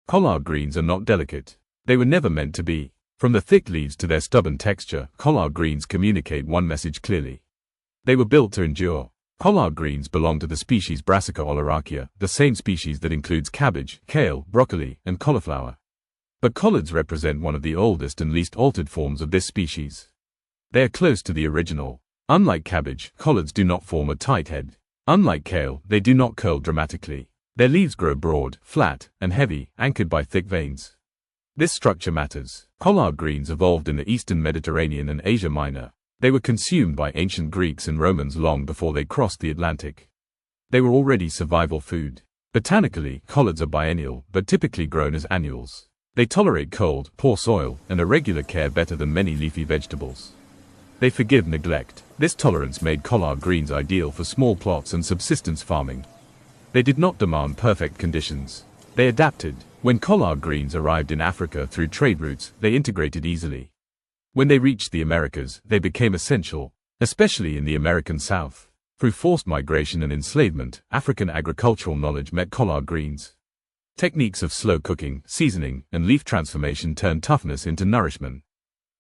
Collard greens are not delicate. They were never meant to be. From the thick leaves to their stubborn texture, collard greens communicate one message clearly. They were built to endure. Collard greens belong to the species Brassica oleracea, the same species that includes cabbage, kale, broccoli, and cauliflower. But collards represent one of the oldest and least altered forms of this species. They are close to the original. Unlike cabbage, collards do not form a tight head. Unlike kale, they do not curl dramatically. Their leaves grow broad, flat, and heavy, anchored by thick veins. This structure matters. Collard greens evolved in the Eastern Mediterranean and Asia Minor. They were consumed by ancient Greeks and Romans long before they crossed the Atlantic. They were already survival food. Botanically, collards are biennial, but typically grown as annuals. They tolerate cold, poor soil, and irregular care better than many leafy vegetables. They forgive neglect. This tolerance made collard greens ideal for small plots and subsistence farming. They did not demand perfect conditions. They adapted. When collard greens arrived in Africa through trade routes, they integrated easily. When they reached the Americas, they became essential, especially in the American South. Through forced migration and enslavement, African agricultural knowledge met collard greens. Techniques of slow cooking, seasoning, and leaf transformation turned toughness into nourishment.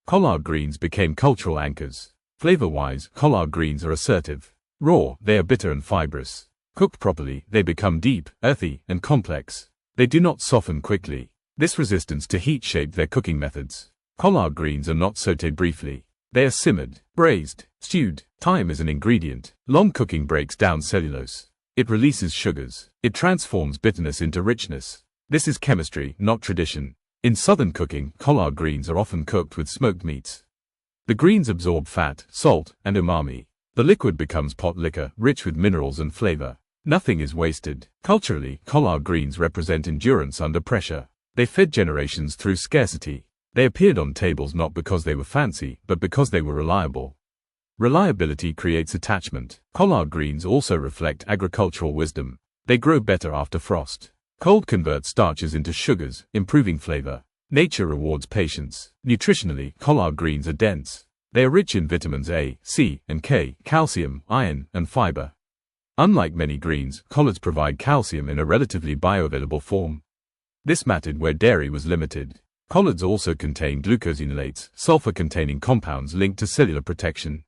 Collard greens became cultural anchors. Flavor-wise, collard greens are assertive. Raw, they are bitter and fibrous. Cooked properly, they become deep, earthy, and complex. They do not soften quickly. This resistance to heat shaped their cooking methods. Collard greens are not sautéed briefly. They are simmered, braised, stewed. Thyme is an ingredient. Long cooking breaks down cellulose. It releases sugars. It transforms bitterness into richness. This is chemistry, not tradition. In southern cooking, collard greens are often cooked with smoked meats. The greens absorb fat, salt, and umami. The liquid becomes pot liquor, rich with minerals and flavor. Nothing is wasted. Culturally, collard greens represent endurance under pressure. They fed generations through scarcity. They appeared on tables not because they were fancy, but because they were reliable. Reliability creates attachment. Collard greens also reflect agricultural wisdom. They grow better after frost. Cold converts starches into sugars, improving flavor. Nature rewards patience. Nutritionally, collard greens are dense. They are rich in vitamins A, C, and K, calcium, iron, and fiber. Unlike many greens, collards provide calcium in a relatively bioavailable form. This mattered where dairy was limited. Collards also contain glucosinolates, sulfur-containing compounds linked to cellular protection.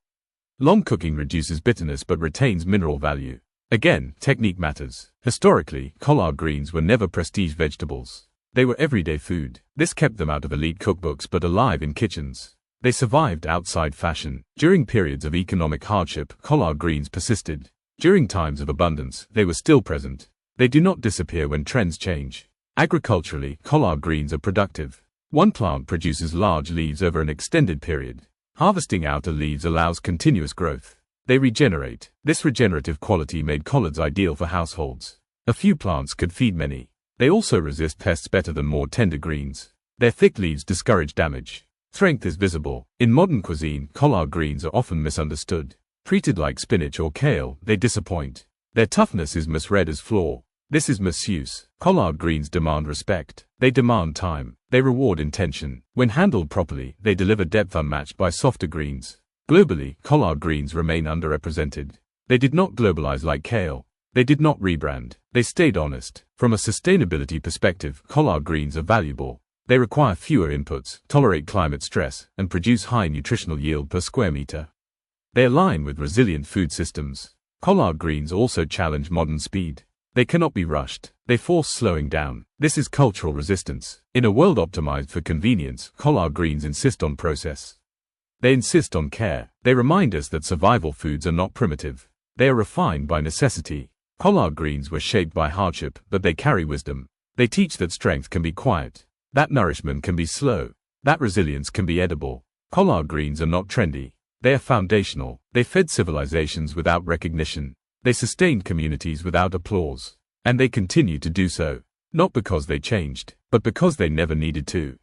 Long cooking reduces bitterness but retains mineral value. Again, technique matters. Historically, collard greens were never prestige vegetables. They were everyday food. This kept them out of elite cookbooks but alive in kitchens. They survived outside fashion. During periods of economic hardship, collard greens persisted. During times of abundance, they were still present. They do not disappear when trends change. Agriculturally, collard greens are productive. One plant produces large leaves over an extended period. Harvesting outer leaves allows continuous growth. They regenerate. This regenerative quality made collards ideal for households. A few plants could feed many. They also resist pests better than more tender greens. Their thick leaves discourage damage. Strength is visible. In modern cuisine, collard greens are often misunderstood. Treated like spinach or kale, they disappoint. Their toughness is misread as flaw. This is misuse. Collard greens demand respect. They demand time. They reward intention. When handled properly, they deliver depth unmatched by softer greens. Globally, collard greens remain underrepresented. They did not globalize like kale. They did not rebrand. They stayed honest. From a sustainability perspective, collard greens are valuable. They require fewer inputs, tolerate climate stress, and produce high nutritional yield per square meter. They align with resilient food systems. Collard greens also challenge modern speed. They cannot be rushed. They force slowing down. This is cultural resistance. In a world optimized for convenience, collard greens insist on process. They insist on care. They remind us that survival foods are not primitive. They are refined by necessity. Collard greens were shaped by hardship, but they carry wisdom. They teach that strength can be quiet. That nourishment can be slow. That resilience can be edible. Collard greens are not trendy. They are foundational. They fed civilizations without recognition. They sustained communities without applause. And they continue to do so. Not because they changed, but because they never needed to.